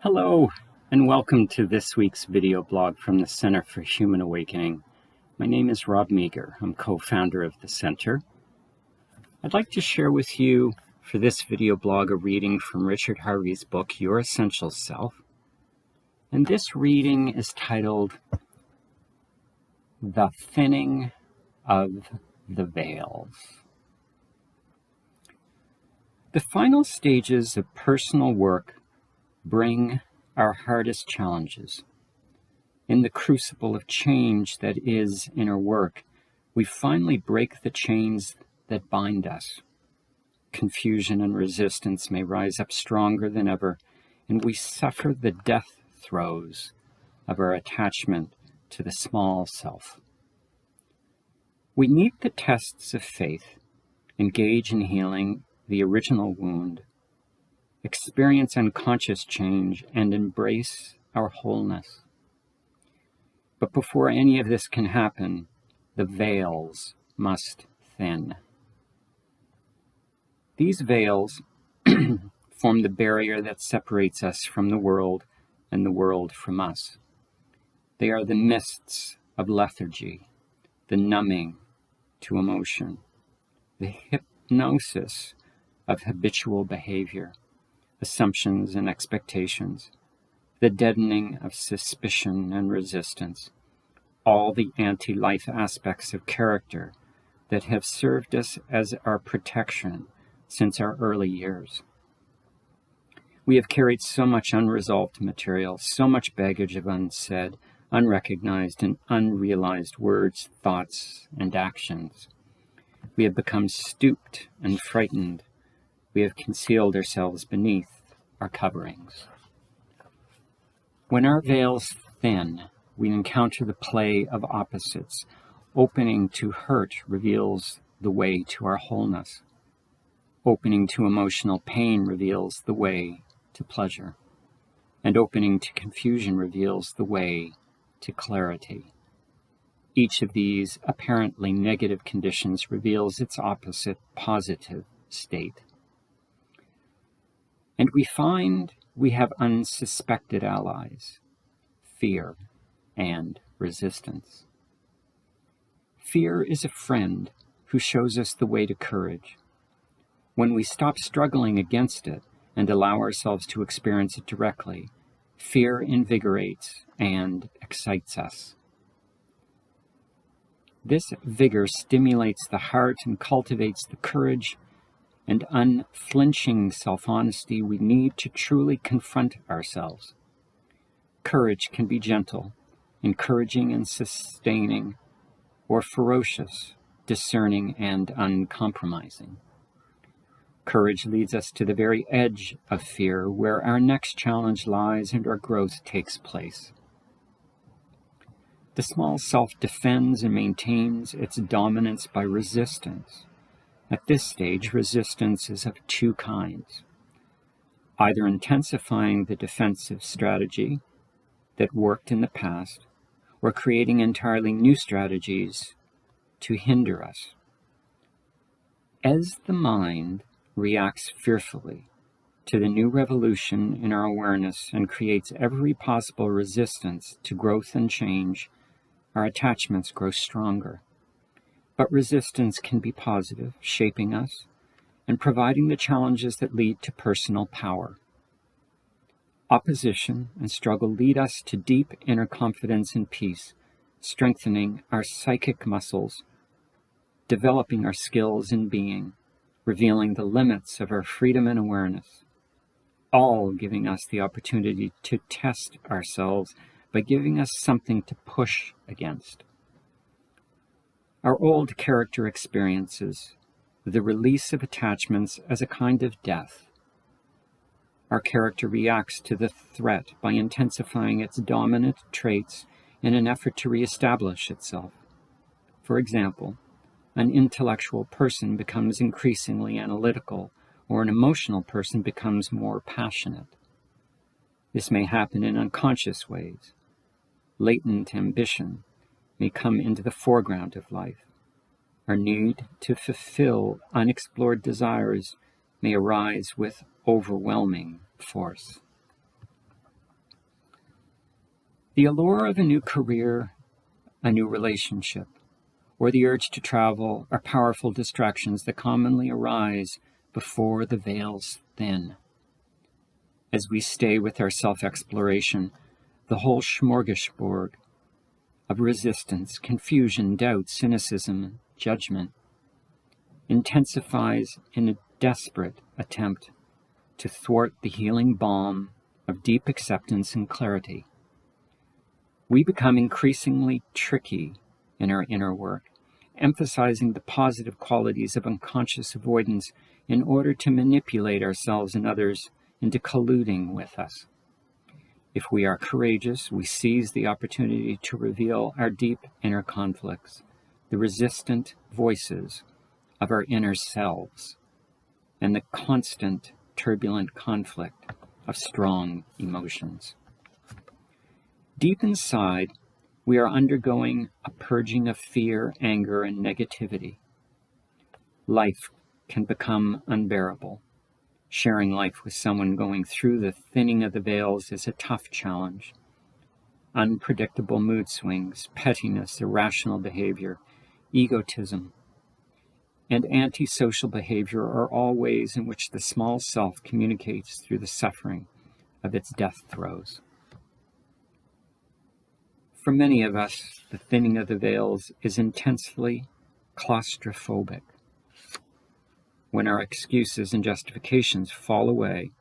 Hello, and welcome to this week's video blog from the Center for Human Awakening. My name is Rob Meager. I'm co-founder of the center. I'd like to share with you for this video blog a reading from Richard Harvey's book, Your Essential Self. And this reading is titled, The Thinning of the Veils. The final stages of personal work bring our hardest challenges. In the crucible of change that is inner work, we finally break the chains that bind us. Confusion and resistance may rise up stronger than ever, and we suffer the death throes of our attachment to the small self. We meet the tests of faith, engage in healing the original wound, experience unconscious change, and embrace our wholeness. But before any of this can happen, the veils must thin. These veils form the barrier that separates us from the world and the world from us. They are the mists of lethargy, the numbing to emotion, the hypnosis of habitual behavior, assumptions and expectations, the deadening of suspicion and resistance, all the anti-life aspects of character that have served us as our protection since our early years. We have carried so much unresolved material, so much baggage of unsaid, unrecognized, and unrealized words, thoughts, and actions. We have become stooped and frightened. We have concealed ourselves beneath our coverings. When our veils thin, we encounter the play of opposites. Opening to hurt reveals the way to our wholeness. Opening to emotional pain reveals the way to pleasure. And opening to confusion reveals the way to clarity. Each of these apparently negative conditions reveals its opposite positive state. And we find we have unsuspected allies, fear and resistance. Fear is a friend who shows us the way to courage. When we stop struggling against it and allow ourselves to experience it directly, fear invigorates and excites us. This vigor stimulates the heart and cultivates the courage and unflinching self-honesty we need to truly confront ourselves. Courage can be gentle, encouraging and sustaining, or ferocious, discerning and uncompromising. Courage leads us to the very edge of fear, where our next challenge lies and our growth takes place. The small self defends and maintains its dominance by resistance. At this stage, resistance is of two kinds, either intensifying the defensive strategy that worked in the past, or creating entirely new strategies to hinder us. As the mind reacts fearfully to the new revolution in our awareness and creates every possible resistance to growth and change, our attachments grow stronger. But resistance can be positive, shaping us and providing the challenges that lead to personal power. Opposition and struggle lead us to deep inner confidence and peace, strengthening our psychic muscles, developing our skills in being, revealing the limits of our freedom and awareness, all giving us the opportunity to test ourselves by giving us something to push against. Our old character experiences the release of attachments as a kind of death. Our character reacts to the threat by intensifying its dominant traits in an effort to reestablish itself. For example, an intellectual person becomes increasingly analytical, or an emotional person becomes more passionate. This may happen in unconscious ways. Latent ambition may come into the foreground of life. Our need to fulfill unexplored desires may arise with overwhelming force. The allure of a new career, a new relationship, or the urge to travel are powerful distractions that commonly arise before the veils thin. As we stay with our self-exploration, the whole smorgasbord of resistance, confusion, doubt, cynicism, judgment intensifies in a desperate attempt to thwart the healing balm of deep acceptance and clarity. We become increasingly tricky in our inner work, emphasizing the positive qualities of unconscious avoidance in order to manipulate ourselves and others into colluding with us. If we are courageous, we seize the opportunity to reveal our deep inner conflicts, the resistant voices of our inner selves, and the constant turbulent conflict of strong emotions. Deep inside, we are undergoing a purging of fear, anger, and negativity. Life can become unbearable. Sharing life with someone going through the thinning of the veils is a tough challenge. Unpredictable mood swings, pettiness, irrational behavior, egotism, and antisocial behavior are all ways in which the small self communicates through the suffering of its death throes. For many of us, the thinning of the veils is intensely claustrophobic. When our excuses and justifications fall away,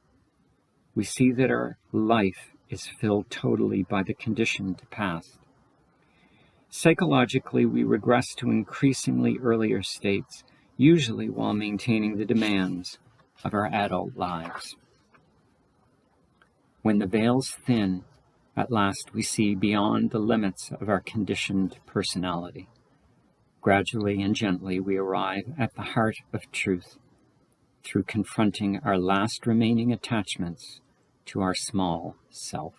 we see that our life is filled totally by the conditioned past. Psychologically, we regress to increasingly earlier states, usually while maintaining the demands of our adult lives. When the veils thin, at last we see beyond the limits of our conditioned personality. Gradually and gently, we arrive at the heart of truth through confronting our last remaining attachments to our small self.